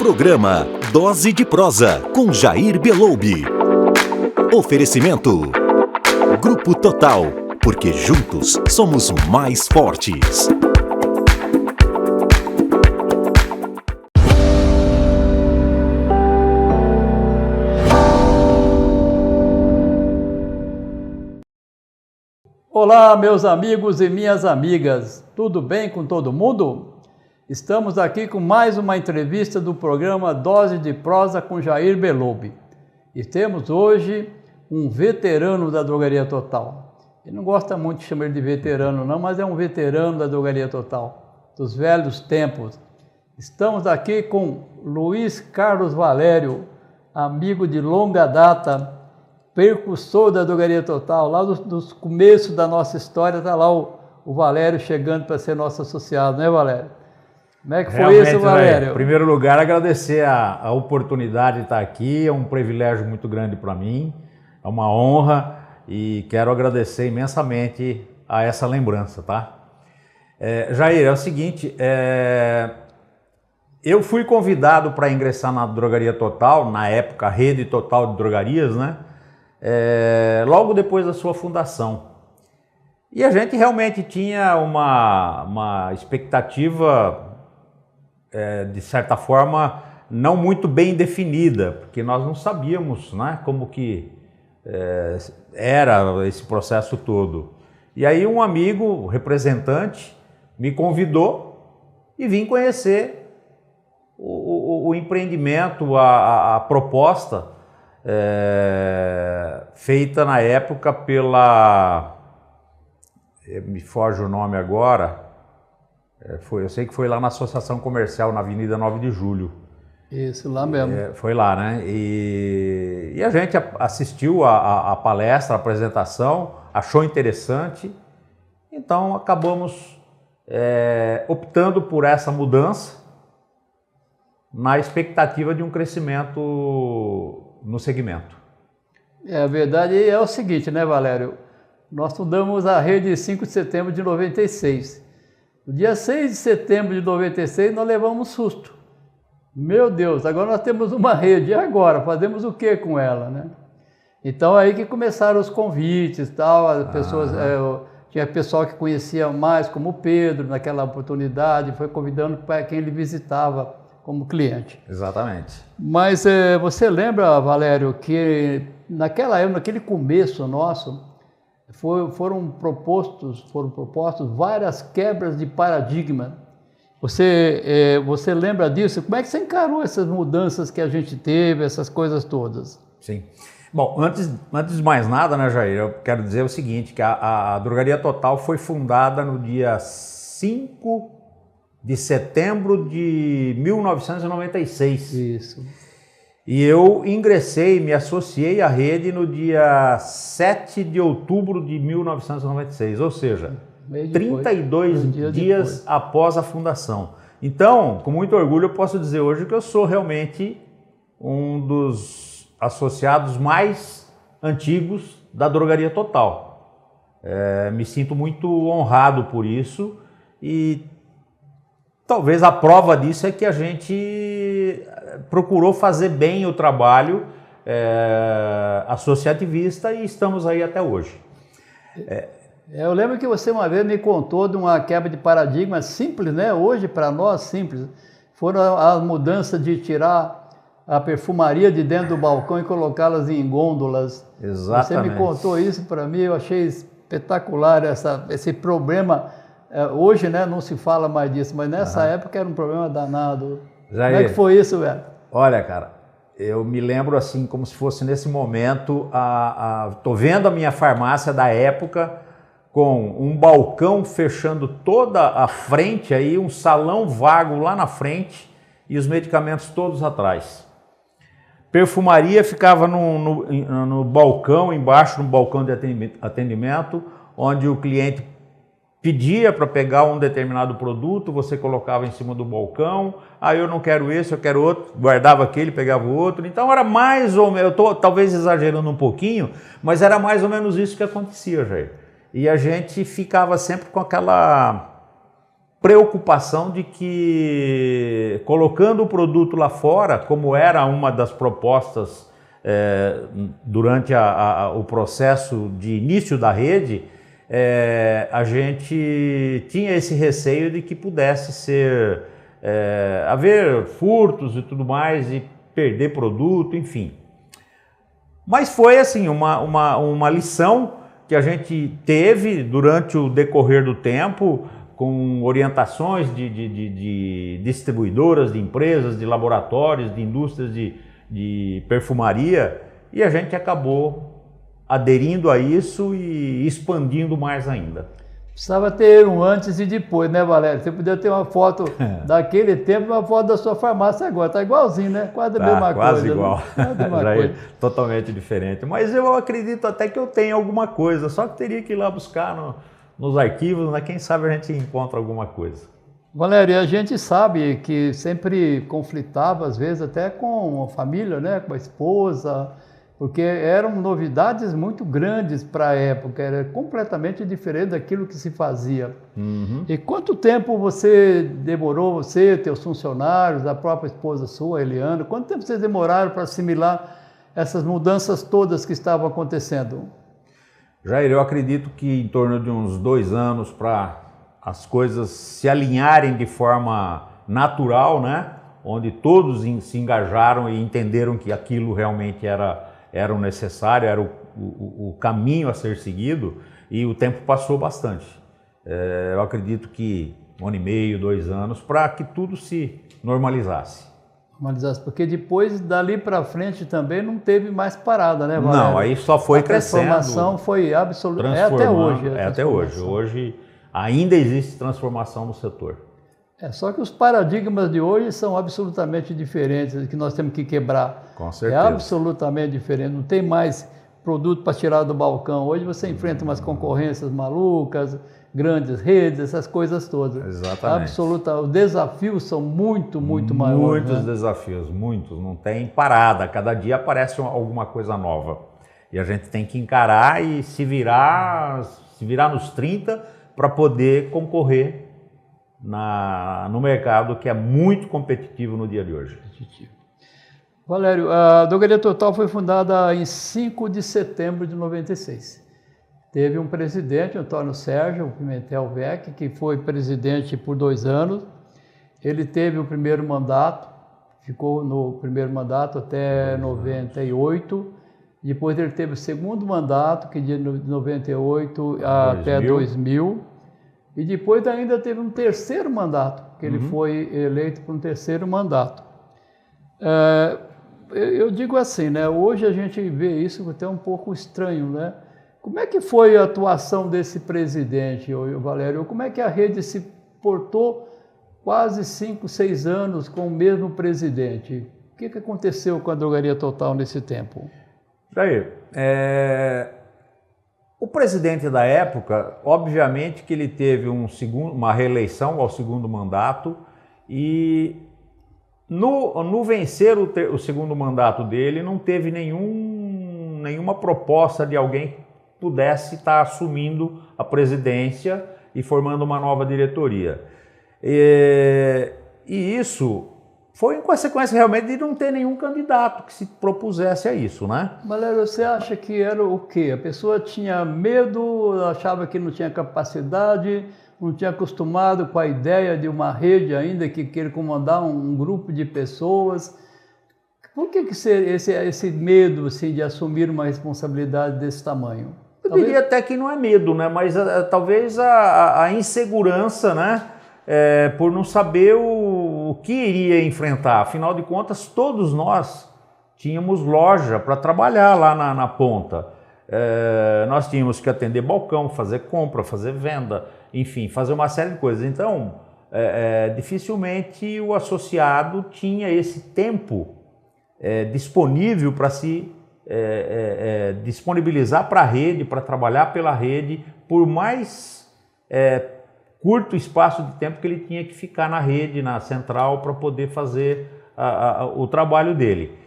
Programa Dose de Prosa com Jair Beloubi. Oferecimento Grupo Total, porque juntos somos mais fortes. Olá, meus amigos e minhas amigas, tudo bem com todo mundo? Estamos aqui com mais uma entrevista do programa Dose de Prosa com Jair Beloubi. E temos hoje um veterano da Drogaria Total. Ele não gosta muito de chamar ele de veterano não, mas é um veterano da Drogaria Total, dos velhos tempos. Estamos aqui com Luiz Carlos Valério, amigo de longa data, percussor da Drogaria Total. Lá dos começos da nossa história está lá o Valério chegando para ser nosso associado, né, Valério? Como é que foi realmente, isso, Valério? Em primeiro lugar, agradecer a oportunidade de estar aqui, é um privilégio muito grande para mim, é uma honra e quero agradecer imensamente a essa lembrança, tá? Jair, é o seguinte, eu fui convidado para ingressar na Drogaria Total, na época Rede Total de Drogarias, né? Logo depois da sua fundação. E a gente realmente tinha uma expectativa, de certa forma, não muito bem definida, porque nós não sabíamos, né, como que era esse processo todo. E aí um amigo, representante, me convidou e vim conhecer o empreendimento, a proposta feita na época pela... me foge o nome agora... eu sei que foi lá na Associação Comercial, na Avenida 9 de Julho. Isso, lá mesmo. Foi lá, né? E a gente assistiu a palestra, a apresentação, achou interessante, então acabamos optando por essa mudança na expectativa de um crescimento no segmento. A verdade é o seguinte, né, Valério? Nós fundamos a rede 5 de setembro de 96. No dia 6 de setembro de 96, nós levamos um susto. Meu Deus, agora nós temos uma rede, e agora? Fazemos o que com ela, né? Então, aí que começaram os convites e tal, as pessoas, tinha pessoal que conhecia mais, como o Pedro, naquela oportunidade, foi convidando para quem ele visitava como cliente. Exatamente. Mas você lembra, Valério, que naquela época, naquele começo nosso, foram propostos várias quebras de paradigma. Você lembra disso? Como é que você encarou essas mudanças que a gente teve, essas coisas todas? Sim. Bom, antes de mais nada, né, Jair, eu quero dizer o seguinte, que a Drogaria Total foi fundada no dia 5 de setembro de 1996. Isso. E eu ingressei, me associei à rede no dia 7 de outubro de 1996, ou seja, 32 dias após a fundação. Então, com muito orgulho, eu posso dizer hoje que eu sou realmente um dos associados mais antigos da Drogaria Total. Me sinto muito honrado por isso e talvez a prova disso é que a gente procurou fazer bem o trabalho associativista e estamos aí até hoje. Eu lembro que você uma vez me contou de uma quebra de paradigma simples, né? Hoje, para nós, simples. Foram as mudanças de tirar a perfumaria de dentro do balcão e colocá-las em gôndolas. Exatamente. Você me contou isso para mim, eu achei espetacular esse problema. Hoje, né, não se fala mais disso, mas nessa época era um problema danado. Jair, como é que foi isso, velho? Olha, cara, eu me lembro assim, como se fosse nesse momento, tô vendo a minha farmácia da época com um balcão fechando toda a frente, aí um salão vago lá na frente e os medicamentos todos atrás. Perfumaria ficava no balcão, embaixo no balcão de atendimento, onde o cliente pedia para pegar um determinado produto, você colocava em cima do balcão, eu não quero esse, eu quero outro, guardava aquele, pegava o outro. Então era mais ou menos, eu estou talvez exagerando um pouquinho, mas era mais ou menos isso que acontecia, Jair. E a gente ficava sempre com aquela preocupação de que, colocando o produto lá fora, como era uma das propostas durante o processo de início da rede, a gente tinha esse receio de que pudesse haver furtos e tudo mais, e perder produto, enfim. Mas foi assim, uma lição que a gente teve durante o decorrer do tempo, com orientações de distribuidoras, de empresas, de laboratórios, de indústrias de perfumaria, e a gente acabou aderindo a isso e expandindo mais ainda. Precisava ter um antes e depois, né, Valério? Você podia ter uma foto daquele tempo e uma foto da sua farmácia agora. Tá igualzinho, né? Quase a mesma quase coisa. Igual. Né? Quase a mesma coisa. Totalmente diferente. Mas eu acredito até que eu tenho alguma coisa, só que teria que ir lá buscar nos arquivos, né? Quem sabe a gente encontra alguma coisa. Valério, a gente sabe que sempre conflitava, às vezes, até com a família, né? Com a esposa, porque eram novidades muito grandes para a época, era completamente diferente daquilo que se fazia. Uhum. E quanto tempo você demorou, você, teus funcionários, a própria esposa sua, Eliana, quanto tempo vocês demoraram para assimilar essas mudanças todas que estavam acontecendo? Jair, eu acredito que em torno de uns 2 anos para as coisas se alinharem de forma natural, né? Onde todos se engajaram e entenderam que aquilo realmente era o necessário, era o caminho a ser seguido, e o tempo passou bastante. Eu acredito que 1 ano e meio, 2 anos, para que tudo se normalizasse. Porque depois, dali para frente também não teve mais parada, né, Valério? Não, aí só foi crescendo. A transformação foi absoluta, até hoje. Até hoje. Hoje ainda existe transformação no setor. Só que os paradigmas de hoje são absolutamente diferentes, que nós temos que quebrar. Com certeza. É absolutamente diferente, não tem mais produto para tirar do balcão. Hoje você enfrenta umas concorrências malucas, grandes redes, essas coisas todas. Exatamente. Os desafios são muito maiores. Muitos desafios, muitos. Não tem parada, cada dia aparece alguma coisa nova. E a gente tem que encarar e se virar nos 30 para poder concorrer no mercado, que é muito competitivo no dia de hoje. Valério, a Drogaria Total foi fundada em 5 de setembro de 96. Teve um presidente, Antônio Sérgio Pimentel Vec, que foi presidente por 2 anos. Ele teve o primeiro mandato, ficou no primeiro mandato até 98. Depois ele teve o segundo mandato, que de 98 até 2000. E depois ainda teve um terceiro mandato, que ele foi eleito para um terceiro mandato. Eu digo assim, né? Hoje a gente vê isso até um pouco estranho, né? Como é que foi a atuação desse presidente, Valério? Como é que a rede se portou quase 5, 6 anos com o mesmo presidente? O que aconteceu com a Drogaria Total nesse tempo? Jair, o presidente da época, obviamente que ele teve uma reeleição ao segundo mandato, e no vencer o segundo mandato dele não teve nenhuma proposta de alguém que pudesse estar assumindo a presidência e formando uma nova diretoria. E isso foi em consequência realmente de não ter nenhum candidato que se propusesse a isso, né? Valério, você acha que era o quê? A pessoa tinha medo, achava que não tinha capacidade, não tinha acostumado com a ideia de uma rede ainda que queira comandar um grupo de pessoas. Por que esse medo assim, de assumir uma responsabilidade desse tamanho? Eu diria até que não é medo, né? Mas talvez a insegurança, né? Por não saber o que iria enfrentar. Afinal de contas, todos nós tínhamos loja para trabalhar lá na ponta. Nós tínhamos que atender balcão, fazer compra, fazer venda, enfim, fazer uma série de coisas. Então, dificilmente o associado tinha esse tempo disponível para se disponibilizar para a rede, para trabalhar pela rede, por mais curto espaço de tempo que ele tinha que ficar na rede, na central, para poder fazer o trabalho dele.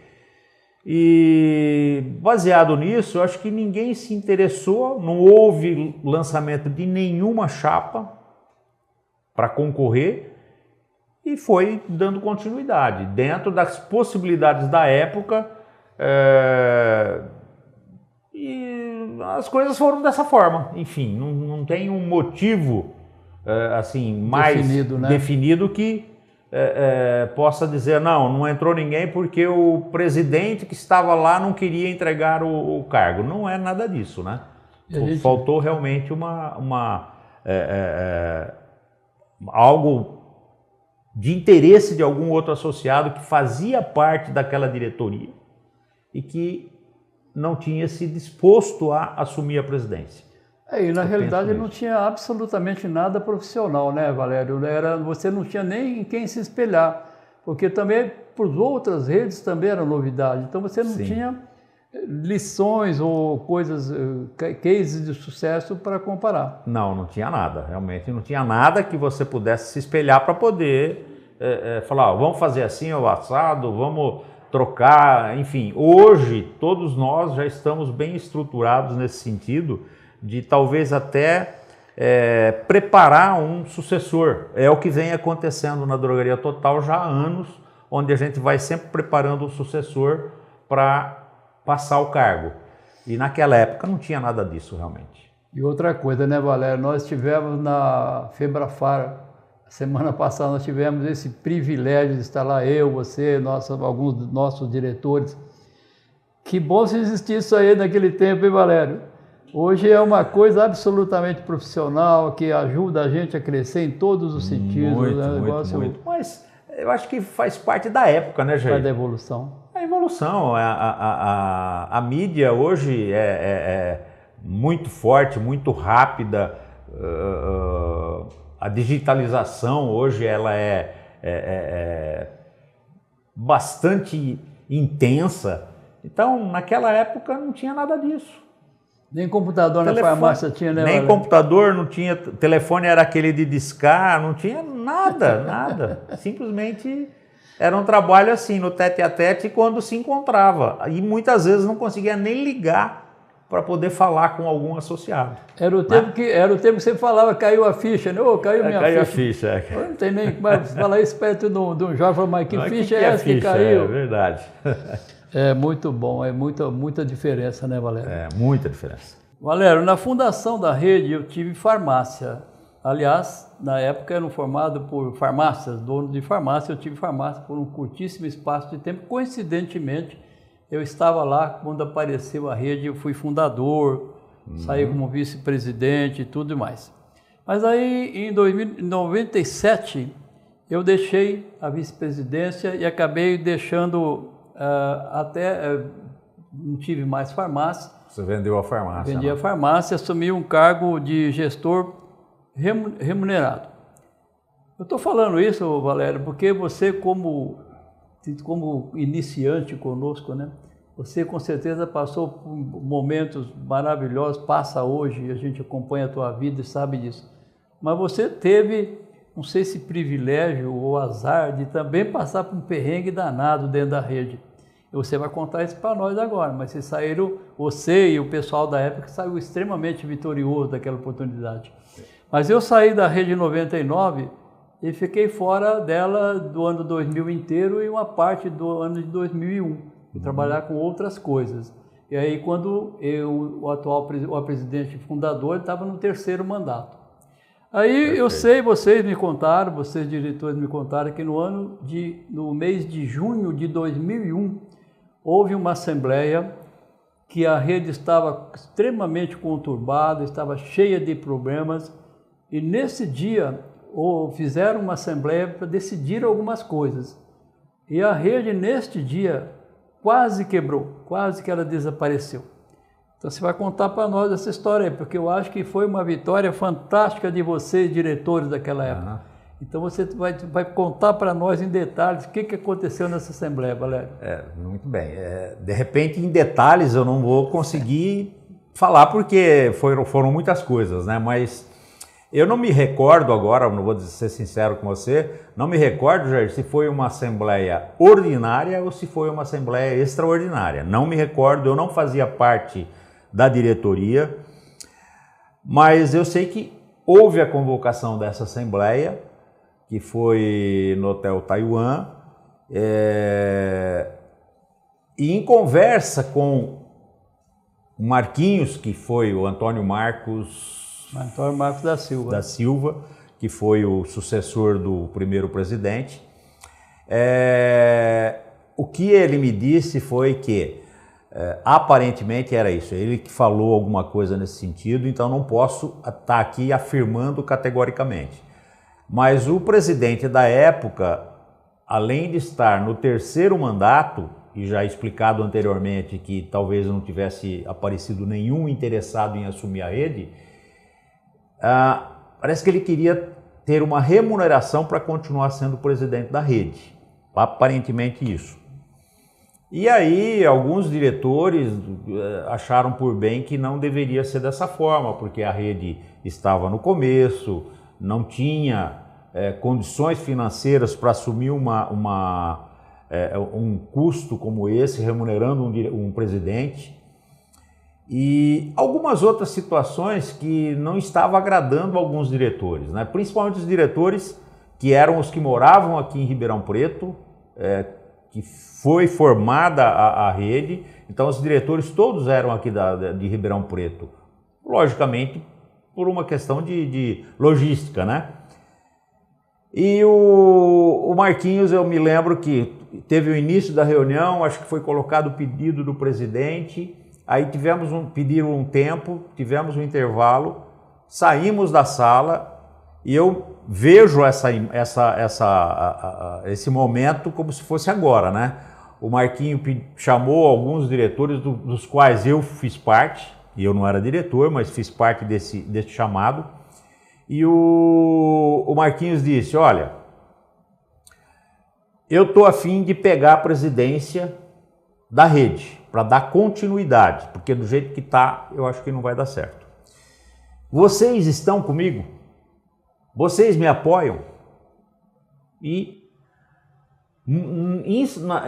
E baseado nisso, eu acho que ninguém se interessou, não houve lançamento de nenhuma chapa para concorrer e foi dando continuidade dentro das possibilidades da época, e as coisas foram dessa forma. Enfim, não tem um motivo assim mais definido que possa dizer não entrou ninguém porque o presidente que estava lá não queria entregar o cargo. Não é nada disso, né? Faltou realmente algo de interesse de algum outro associado que fazia parte daquela diretoria e que não tinha se disposto a assumir a presidência. E na realidade não tinha absolutamente nada profissional, né, Valério? Você não tinha nem em quem se espelhar, porque também para as outras redes também era novidade. Então você não tinha lições ou coisas, cases de sucesso para comparar. Não tinha nada, realmente não tinha nada que você pudesse se espelhar para poder falar, vamos fazer assim, o assado, vamos trocar, enfim. Hoje todos nós já estamos bem estruturados nesse sentido, de talvez até preparar um sucessor. É o que vem acontecendo na Drogaria Total já há anos, onde a gente vai sempre preparando um sucessor para passar o cargo. E naquela época não tinha nada disso realmente. E outra coisa, né, Valério? Nós tivemos na Febrafar, semana passada, nós tivemos esse privilégio de estar lá, eu, você, alguns dos nossos diretores. Que bom se existisse isso aí naquele tempo, hein, Valério? Hoje é uma coisa absolutamente profissional, que ajuda a gente a crescer em todos os sentidos. Muito. Mas eu acho que faz parte da época, né, Jair? Faz da evolução. A evolução. A mídia hoje é muito forte, muito rápida. A digitalização hoje ela é bastante intensa. Então, naquela época não tinha nada disso. Nem computador na farmácia tinha, né? Nem computador, não tinha, telefone era aquele de discar, não tinha nada. Simplesmente era um trabalho assim, no tete-a-tete, quando se encontrava. E muitas vezes não conseguia nem ligar para poder falar com algum associado. Era o tempo que você falava, caiu a ficha, né? Caiu minha ficha. Caiu a ficha. Não tem nem como falar isso perto de um jovem, mas que ficha é essa que caiu? É verdade. É muito bom, é muita diferença, né, Valério? É, muita diferença. Valério, na fundação da rede eu tive farmácia. Aliás, na época eram formados por farmácias, dono de farmácia, eu tive farmácia por um curtíssimo espaço de tempo. Coincidentemente, eu estava lá quando apareceu a rede, eu fui fundador, saí como vice-presidente e tudo mais. Mas aí, em 1997, eu deixei a vice-presidência e acabei deixando... não tive mais farmácia. Você vendeu a farmácia? Vendi a farmácia, assumi um cargo de gestor remunerado. Eu estou falando isso, Valério, porque você como iniciante conosco, né? Você com certeza passou por momentos maravilhosos, passa hoje, a gente acompanha a tua vida e sabe disso. Mas você teve, não sei se privilégio ou azar, de também passar por um perrengue danado dentro da rede. Você vai contar isso para nós agora, mas você e o pessoal da época saiu extremamente vitorioso daquela oportunidade. Mas eu saí da rede em 99 e fiquei fora dela do ano 2000 inteiro e uma parte do ano de 2001, e trabalhar com outras coisas. E aí quando o presidente fundador estava no 3º mandato. Aí eu sei, vocês diretores me contaram que no mês de junho de 2001, houve uma assembleia que a rede estava extremamente conturbada, estava cheia de problemas, e nesse dia fizeram uma assembleia para decidir algumas coisas. E a rede, neste dia, quase quebrou, quase que ela desapareceu. Então você vai contar para nós essa história aí, porque eu acho que foi uma vitória fantástica de vocês, diretores daquela época. Então você vai contar para nós em detalhes o que aconteceu nessa Assembleia, Valério. Muito bem. De repente, em detalhes, eu não vou conseguir falar, porque foram muitas coisas, né? Mas eu não me recordo agora, não vou ser sincero com você, não me recordo, Jair, se foi uma Assembleia ordinária ou se foi uma Assembleia extraordinária. Não me recordo, eu não fazia parte da diretoria, mas eu sei que houve a convocação dessa Assembleia que foi no Hotel Taiwan, e em conversa com o Marquinhos, que foi o Antônio Marcos da Silva, que foi o sucessor do primeiro presidente, o que ele me disse foi que aparentemente era isso, ele que falou alguma coisa nesse sentido, então não posso estar aqui afirmando categoricamente. Mas o presidente da época, além de estar no terceiro mandato, e já explicado anteriormente que talvez não tivesse aparecido nenhum interessado em assumir a rede, parece que ele queria ter uma remuneração para continuar sendo presidente da rede. Aparentemente isso. E aí alguns diretores acharam por bem que não deveria ser dessa forma, porque a rede estava no começo, não tinha condições financeiras para assumir um custo como esse, remunerando um presidente, e algumas outras situações que não estavam agradando alguns diretores, né? Principalmente os diretores que eram os que moravam aqui em Ribeirão Preto, que foi formada a rede, então os diretores todos eram aqui de Ribeirão Preto, logicamente por uma questão de logística, né? E o Marquinhos, eu me lembro que teve o início da reunião, acho que foi colocado o pedido do presidente, aí pediram um tempo, tivemos um intervalo, saímos da sala e eu vejo esse momento como se fosse agora, né? O Marquinhos chamou alguns diretores dos quais eu fiz parte, e eu não era diretor, mas fiz parte desse chamado, e o Marquinhos disse, olha, eu estou a fim de pegar a presidência da rede, para dar continuidade, porque do jeito que está, eu acho que não vai dar certo. Vocês estão comigo? Vocês me apoiam? E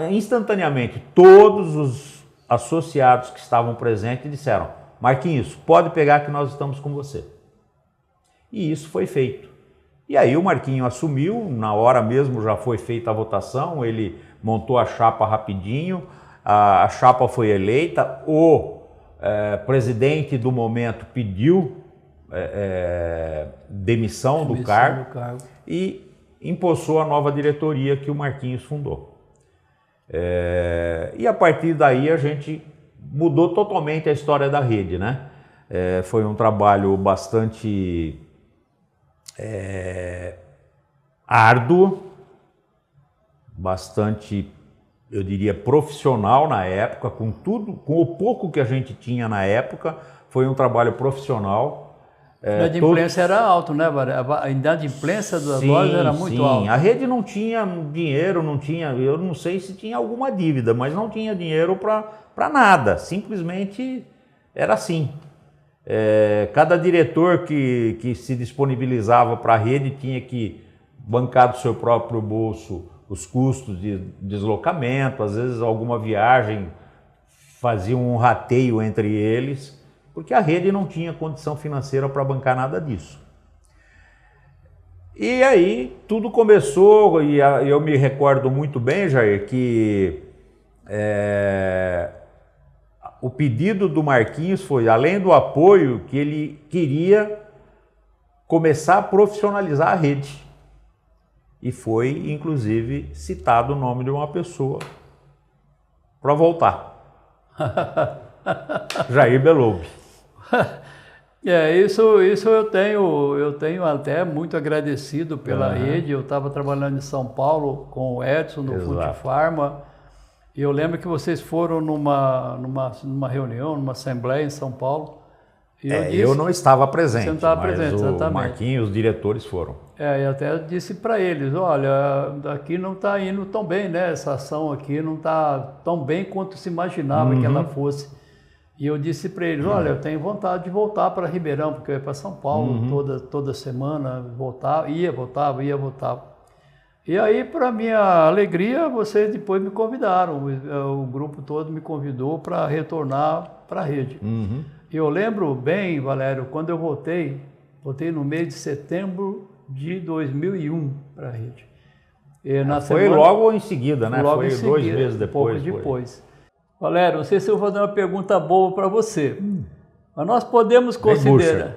instantaneamente, todos os associados que estavam presentes disseram, Marquinhos, pode pegar que nós estamos com você. E isso foi feito. E aí o Marquinhos assumiu, na hora mesmo já foi feita a votação, ele montou a chapa rapidinho, a chapa foi eleita, o presidente do momento pediu demissão do cargo e empossou a nova diretoria que o Marquinhos fundou. E a partir daí a gente mudou totalmente a história da rede, né? Foi um trabalho bastante árduo, bastante, eu diria, profissional na época, com o pouco que a gente tinha na época, foi um trabalho profissional. A imprensa era alto, né? A inadimplência das lojas era muito alta. Sim, a rede não tinha dinheiro, eu não sei se tinha alguma dívida, mas não tinha dinheiro para nada, simplesmente era assim. Cada diretor que se disponibilizava para a rede tinha que bancar do seu próprio bolso os custos de deslocamento, às vezes alguma viagem, faziam um rateio entre eles, porque a rede não tinha condição financeira para bancar nada disso. E aí tudo começou, e eu me recordo muito bem, Jair, que o pedido do Marquinhos foi, além do apoio, que ele queria começar a profissionalizar a rede. E foi, inclusive, citado o nome de uma pessoa para voltar. Jair Beloub. Isso eu tenho até muito agradecido pela rede. Eu estava trabalhando em São Paulo com o Edson no Fundifarma. E eu lembro que vocês foram numa reunião, numa assembleia em São Paulo. E eu não estava presente, você não estava mas presente, exatamente. O Marquinhos, os diretores foram. E até disse para eles, olha, aqui não está indo tão bem, né? Essa ação aqui não está tão bem quanto se imaginava que ela fosse. E eu disse para eles, olha, eu tenho vontade de voltar para Ribeirão, porque eu ia para São Paulo toda semana, voltava. E aí, para minha alegria, vocês depois me convidaram, o grupo todo me convidou para retornar para a rede. E eu lembro bem, Valério, quando eu voltei no mês de setembro de 2001 para a rede. Foi logo em seguida, né? Logo foi em 2 seguida, meses depois. Pouco depois. Valério, não sei se eu vou fazer uma pergunta boa para você, mas nós podemos considerar...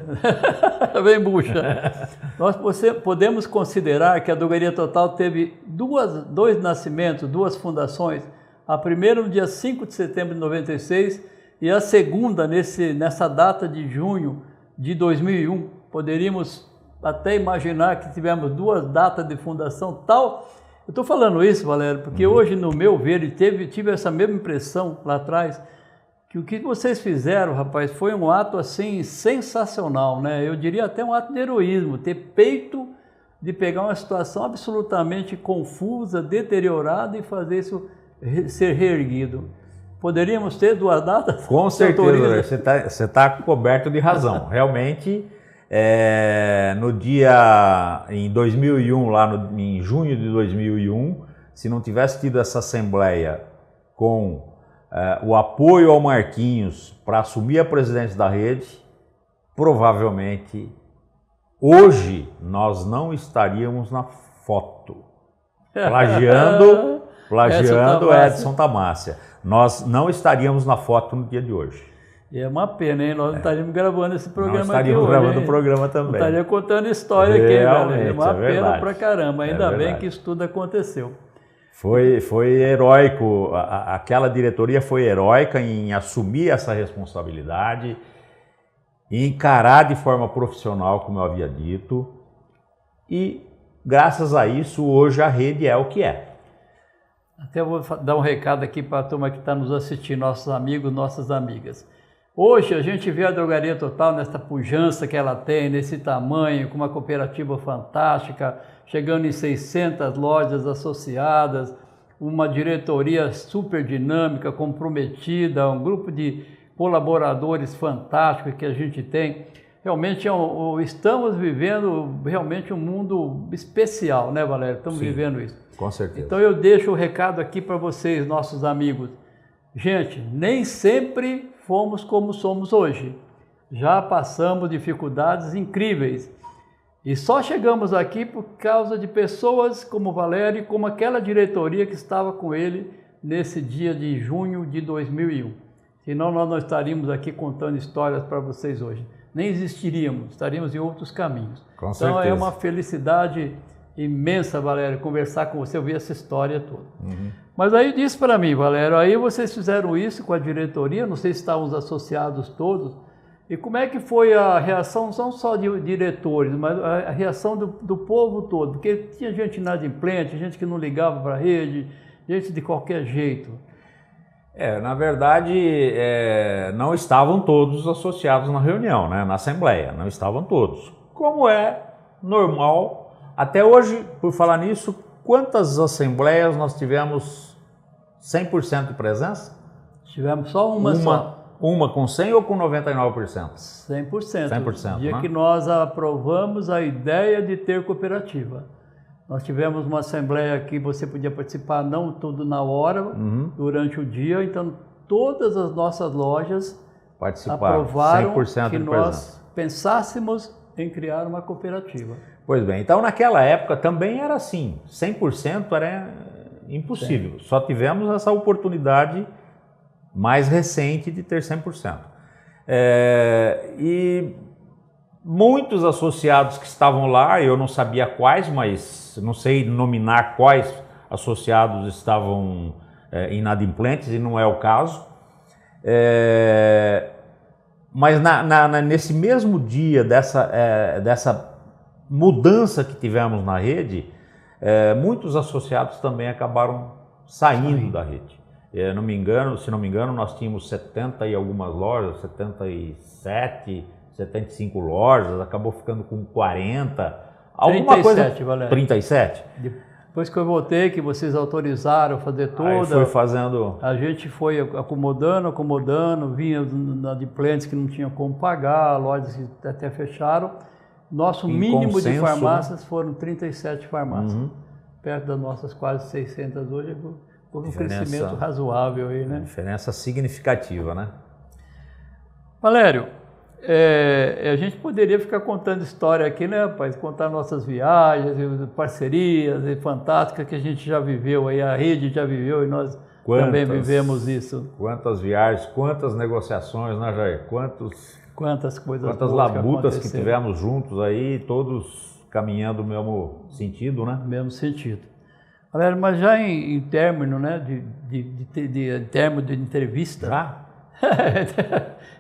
Bem bucha. Nós podemos considerar que a Drogaria Total teve dois nascimentos, 2 fundações, a primeira no dia 5 de setembro de 96 e a segunda nessa data de junho de 2001. Poderíamos até imaginar que tivemos 2 datas de fundação tal. Eu estou falando isso, Valério, porque hoje, no meu ver, e tive essa mesma impressão lá atrás, que o que vocês fizeram, rapaz, foi um ato assim sensacional, né? Eu diria até um ato de heroísmo, ter peito de pegar uma situação absolutamente confusa, deteriorada e fazer isso ser reerguido. Poderíamos ter 2 datas? Com certeza, você está coberto de razão. Realmente, em 2001, em junho de 2001, se não tivesse tido essa assembleia com o apoio ao Marquinhos para assumir a presidência da rede, provavelmente hoje nós não estaríamos na foto, plagiando Edson Tamassia. Nós não estaríamos na foto no dia de hoje. E é uma pena, hein? Nós não estaríamos gravando esse programa aqui. Nós estaríamos gravando o programa também. Não estaria contando história aqui, velho. É uma pena pra caramba. Ainda bem que isso tudo aconteceu. Foi heróico, aquela diretoria foi heróica em assumir essa responsabilidade, e encarar de forma profissional, como eu havia dito, e graças a isso hoje a rede é o que é. Até vou dar um recado aqui para a turma que está nos assistindo, nossos amigos, nossas amigas. Hoje a gente vê a Drogaria Total nessa pujança que ela tem, nesse tamanho, com uma cooperativa fantástica, chegando em 600 lojas associadas, uma diretoria super dinâmica, comprometida, um grupo de colaboradores fantásticos que a gente tem. Realmente estamos vivendo realmente um mundo especial, né, Valério? Estamos vivendo isso. Com certeza. Então eu deixo o recado aqui para vocês, nossos amigos. Gente, nem sempre fomos como somos hoje. Já passamos dificuldades incríveis. E só chegamos aqui por causa de pessoas como o Valério e como aquela diretoria que estava com ele nesse dia de junho de 2001. Senão nós não estaríamos aqui contando histórias para vocês hoje. Nem existiríamos, estaríamos em outros caminhos. Com então certeza. É uma felicidade imensa, Valério, conversar com você, ouvir essa história toda. Mas aí disse para mim, Valério, aí vocês fizeram isso com a diretoria, não sei se estavam os associados todos, e como é que foi a reação, não só de diretores, mas a reação do povo todo? Porque tinha gente inadimplente, gente que não ligava para a rede, gente de qualquer jeito. Na verdade, não estavam todos associados na reunião, né, na Assembleia, não estavam todos. Como é normal, até hoje, por falar nisso, quantas assembleias nós tivemos 100% de presença? Tivemos só uma só. Uma com 100 ou com 99%? 100%. 100%, dia né? que nós aprovamos a ideia de ter cooperativa. Nós tivemos uma assembleia que você podia participar, não tudo na hora, durante o dia, então todas as nossas lojas aprovaram 100% que de nós presença. pensássemos em criar uma cooperativa. Pois bem, então naquela época também era assim, 100% era impossível. Sim. Só tivemos essa oportunidade mais recente de ter 100%. E muitos associados que estavam lá, eu não sabia quais, mas não sei nominar quais associados estavam inadimplentes, e não é o caso. Mas nesse mesmo dia dessa mudança que tivemos na rede, muitos associados também acabaram saindo da rede. Se não me engano, nós tínhamos 70 e algumas lojas, 77, 75 lojas, acabou ficando com 40, alguma 37, coisa... Valério. 37? Depois que eu voltei, que vocês autorizaram fazer toda... Aí foi fazendo... A gente foi acomodando, vinha adimplentes que não tinham como pagar, lojas que até fecharam. Nosso mínimo de farmácias foram 37 farmácias, perto das nossas quase 600 hoje. Houve um crescimento razoável aí, né? Diferença significativa, né? Valério, a gente poderia ficar contando história aqui, né, rapaz? Contar nossas viagens, parcerias fantásticas que a gente já viveu aí, a rede já viveu e nós também vivemos isso. Quantas viagens, quantas negociações, né, Jair? Quantas coisas quantas labutas que tivemos juntos aí, todos caminhando no mesmo sentido, né? Mesmo sentido. Galera, mas já em término, né, de termo de entrevista... Já?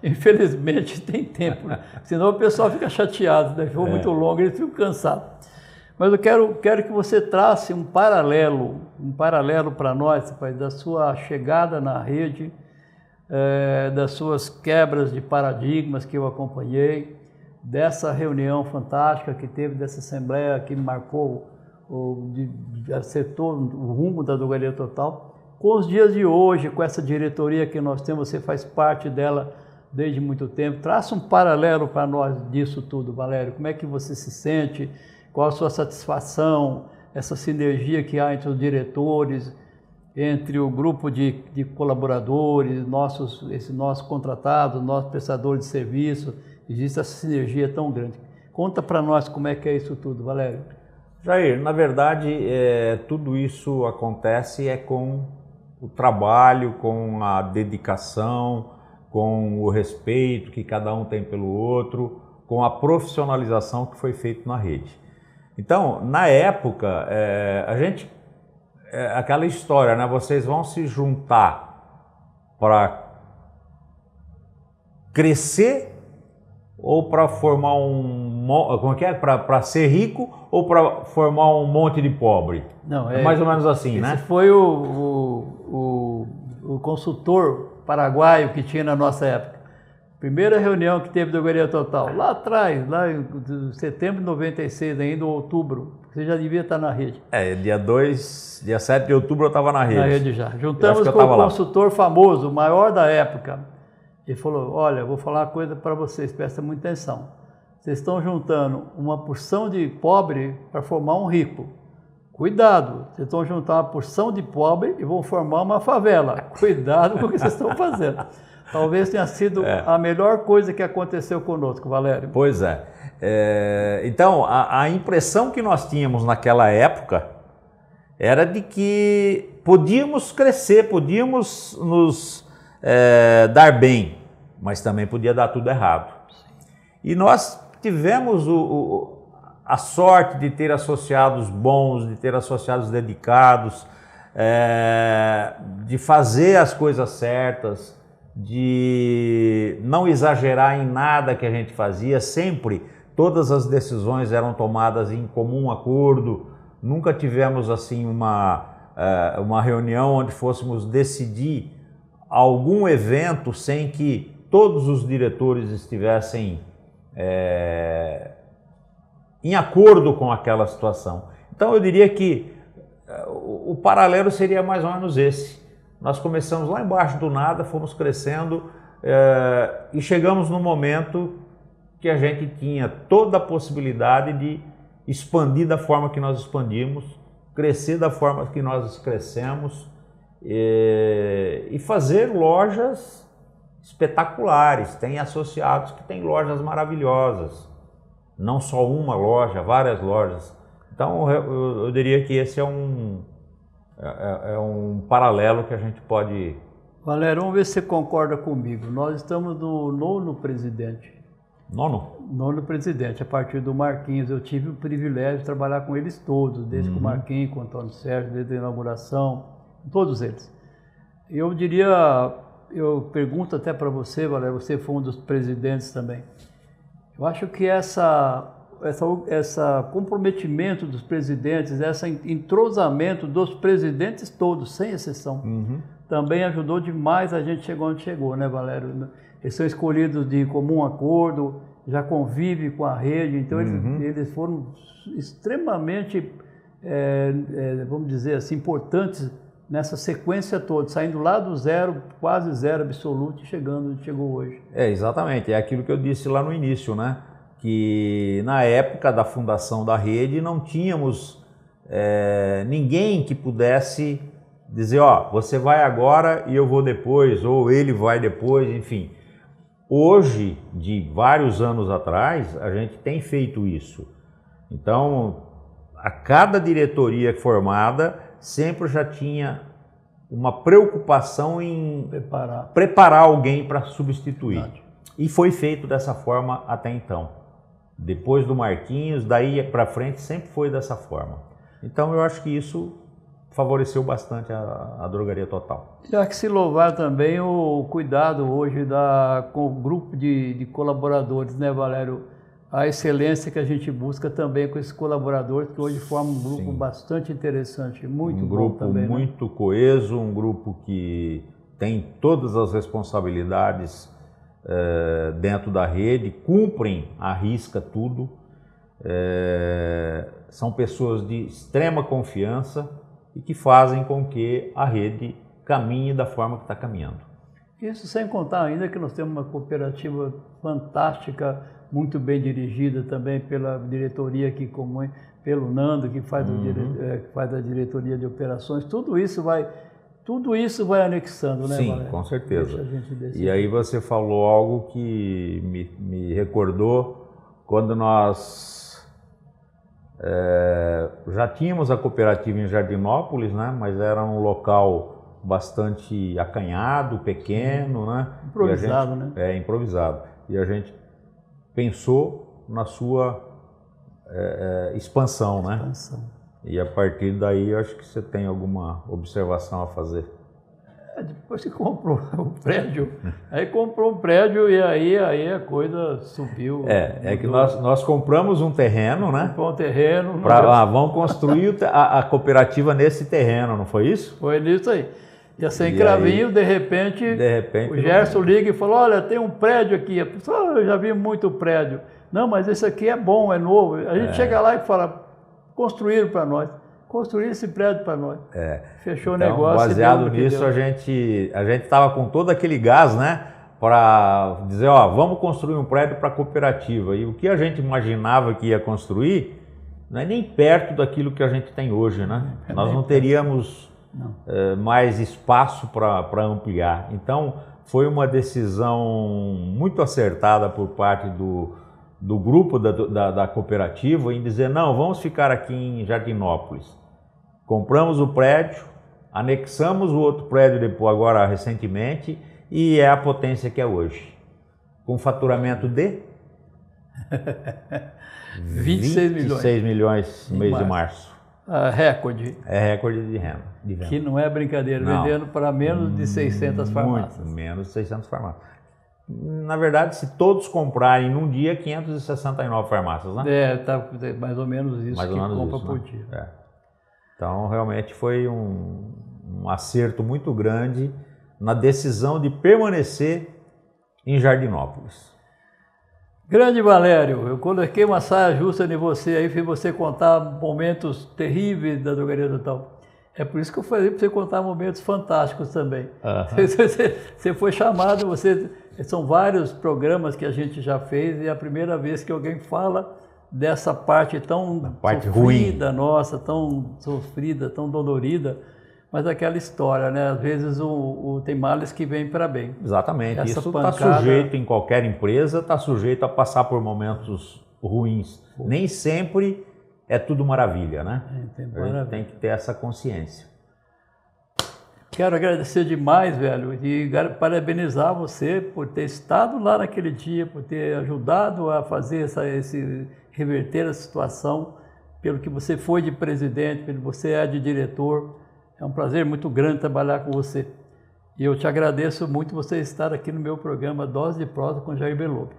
Infelizmente tem tempo, né? Senão o pessoal fica chateado, né? Ficou muito longo, eles ficam cansados. Mas eu quero que você trace um paralelo para nós, rapaz, da sua chegada na rede, das suas quebras de paradigmas que eu acompanhei, dessa reunião fantástica que teve, dessa assembleia que marcou, acertou o rumo da Drogaria Total, com os dias de hoje, com essa diretoria que nós temos, você faz parte dela desde muito tempo. Traça um paralelo para nós disso tudo, Valério. Como é que você se sente? Qual a sua satisfação? Essa sinergia que há entre os diretores, entre o grupo de colaboradores, esses nossos contratados, nossos prestadores de serviço. Existe essa sinergia tão grande. Conta para nós como é que é isso tudo, Valério. Jair, na verdade, tudo isso acontece com o trabalho, com a dedicação, com o respeito que cada um tem pelo outro, com a profissionalização que foi feita na rede. Então, na época, aquela história, né? Vocês vão se juntar para crescer ou para formar para ser rico ou para formar um monte de pobre? Não, mais ou menos assim, né? Esse foi o consultor paraguaio que tinha na nossa época. Primeira reunião que teve da Drogaria Total, lá atrás, lá em setembro de 96 ainda, ou outubro, você já devia estar na rede. Dia 7 de outubro eu estava na rede. Na rede já. Juntamos com o consultor famoso, o maior da época. Ele falou, olha, eu vou falar uma coisa para vocês, presta muita atenção. Vocês estão juntando uma porção de pobre para formar um rico. Cuidado, vocês estão juntando uma porção de pobre e vão formar uma favela. Cuidado com o que vocês estão fazendo. Talvez tenha sido a melhor coisa que aconteceu conosco, Valério. Pois é. Então, a impressão que nós tínhamos naquela época era de que podíamos crescer, podíamos nos dar bem, mas também podia dar tudo errado. E nós tivemos a sorte de ter associados bons, de ter associados dedicados, de fazer as coisas certas, de não exagerar em nada que a gente fazia. Sempre todas as decisões eram tomadas em comum acordo. Nunca tivemos assim uma reunião onde fôssemos decidir algum evento sem que todos os diretores estivessem em acordo com aquela situação. Então eu diria que o paralelo seria mais ou menos esse. Nós começamos lá embaixo do nada, fomos crescendo e chegamos no momento que a gente tinha toda a possibilidade de expandir da forma que nós expandimos, crescer da forma que nós crescemos e fazer lojas espetaculares. Tem associados que têm lojas maravilhosas, não só uma loja, várias lojas. Então eu diria que esse é um paralelo que a gente pode... Valério, vamos ver se você concorda comigo. Nós estamos no 9º presidente. Nono presidente, a partir do Marquinhos. Eu tive o privilégio de trabalhar com eles todos, desde com o Marquinhos, com o Antônio Sérgio, desde a inauguração, todos eles. Eu pergunto até para você, Valério, você foi um dos presidentes também. Eu acho que esse comprometimento dos presidentes, esse entrosamento dos presidentes todos, sem exceção, também ajudou demais a gente chegar onde chegou, né, Valério? Eles são escolhidos de comum acordo, já convivem com a rede, então eles foram extremamente, vamos dizer assim, importantes nessa sequência toda, saindo lá do zero, quase zero absoluto, e chegando onde chegou hoje. Exatamente, é aquilo que eu disse lá no início, né? Que na época da fundação da rede não tínhamos ninguém que pudesse dizer, ó, você vai agora e eu vou depois, ou ele vai depois, enfim. Hoje, de vários anos atrás, a gente tem feito isso. Então, a cada diretoria formada sempre já tinha uma preocupação em preparar alguém para substituir. Verdade. E foi feito dessa forma até então. Depois do Marquinhos, daí para frente sempre foi dessa forma. Então eu acho que isso favoreceu bastante a Drogaria Total. Já que se louvar também o cuidado hoje com o grupo de colaboradores, né, Valério? A excelência que a gente busca também com esses colaboradores, que hoje formam um grupo Sim. bastante interessante, muito bom também. Um grupo muito coeso, um grupo que tem todas as responsabilidades dentro da rede, cumprem à risca tudo, são pessoas de extrema confiança e que fazem com que a rede caminhe da forma que está caminhando. Isso sem contar ainda que nós temos uma cooperativa fantástica, muito bem dirigida também pela diretoria aqui, pelo Nando, que faz, faz a diretoria de operações. Tudo isso vai anexando, né, Sim, Valério? com certeza. E aí você falou algo que me recordou quando nós já tínhamos a cooperativa em Jardinópolis, né, mas era um local bastante acanhado, pequeno, né? Improvisado, né? Improvisado. E a gente pensou na sua expansão, né? E a partir daí, eu acho que você tem alguma observação a fazer. Depois que comprou o prédio, aí comprou um prédio e aí a coisa subiu. É que nós compramos um terreno, né? Comprou um terreno. Vamos construir a cooperativa nesse terreno, não foi isso? Foi nisso aí. Ia ser encravinho, de repente o Gerson liga e falou, olha, tem um prédio aqui. A pessoa, eu já vi muito prédio. Não, mas esse aqui é bom, é novo. A gente chega lá e fala, construíram para nós. Construir esse prédio para nós. Fechou então, o negócio. Baseado nisso, a gente estava com todo aquele gás, né? Para dizer, vamos construir um prédio para a cooperativa. E o que a gente imaginava que ia construir, não é nem perto daquilo que a gente tem hoje, né? Nós não teríamos mais espaço para ampliar. Então, foi uma decisão muito acertada por parte do grupo da cooperativa em dizer, não, vamos ficar aqui em Jardinópolis. Compramos o prédio, anexamos o outro prédio depois, agora recentemente, e é a potência que é hoje. Com faturamento de 26 milhões no mês de março. Recorde. É recorde de venda. Que não é brincadeira, vendendo para menos de 600 farmácias. Muito menos de 600 farmácias. Na verdade, se todos comprarem num dia, 569 farmácias, né? Tá mais ou menos isso mais que compra por dia. Então, realmente foi um acerto muito grande na decisão de permanecer em Jardinópolis. Grande Valério, eu coloquei uma saia justa em você aí, fiz você contar momentos terríveis da Drogaria Total. É por isso que eu falei para você contar momentos fantásticos também. Você foi chamado, são vários programas que a gente já fez e é a primeira vez que alguém fala dessa parte tão sofrida, nossa, tão sofrida, tão dolorida, mas aquela história, né? Às vezes tem males que vêm para bem. Exatamente. Essa isso está sujeito em qualquer empresa, está sujeito a passar por momentos ruins. Nem sempre é tudo maravilha, né? A gente tem que ter essa consciência. Quero agradecer demais, velho, e parabenizar você por ter estado lá naquele dia, por ter ajudado a fazer reverter a situação, pelo que você foi de presidente, pelo que você é de diretor. É um prazer muito grande trabalhar com você. E eu te agradeço muito você estar aqui no meu programa Dose de Prosa com Jair Beloub.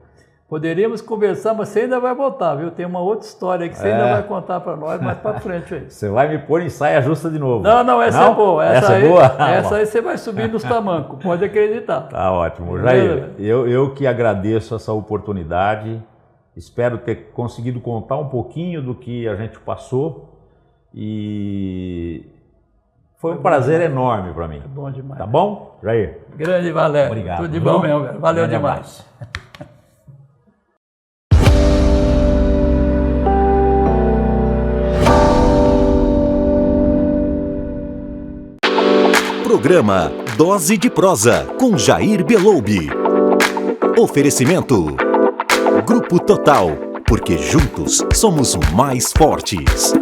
Poderíamos conversar, mas você ainda vai voltar, viu? Tem uma outra história que você ainda vai contar para nós mais para frente aí. Você vai me pôr em saia justa de novo. Não, essa é boa. Essa é boa? Essa aí você vai subir nos tamancos, pode acreditar. Tá ótimo. Jair, eu que agradeço essa oportunidade, espero ter conseguido contar um pouquinho do que a gente passou e foi um prazer enorme para mim. É bom demais. Tá bom, Jair? Grande Valério. Obrigado. Tudo de bom mesmo, velho. Valeu demais. Programa Dose de Prosa com Jair Beloub. Oferecimento Grupo Total, porque juntos somos mais fortes.